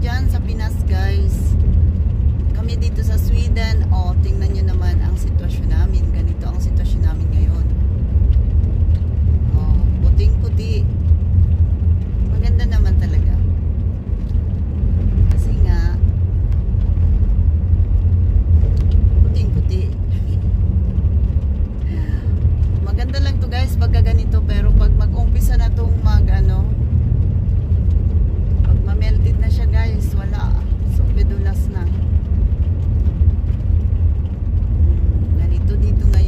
dyan sa Pinas, guys. Kami dito sa Sweden, tingnan nyo naman ang sitwasyon namin. Ganito ang sitwasyon namin ngayon. Puting-puti. Maganda naman talaga. Kasi nga, puting-puti. Maganda lang to, guys, pagka ganito. Pero pag mag-umpisa na tong pag ma-melted na siya, guys, wala. So, pedulas na. Ganito dito ngayon.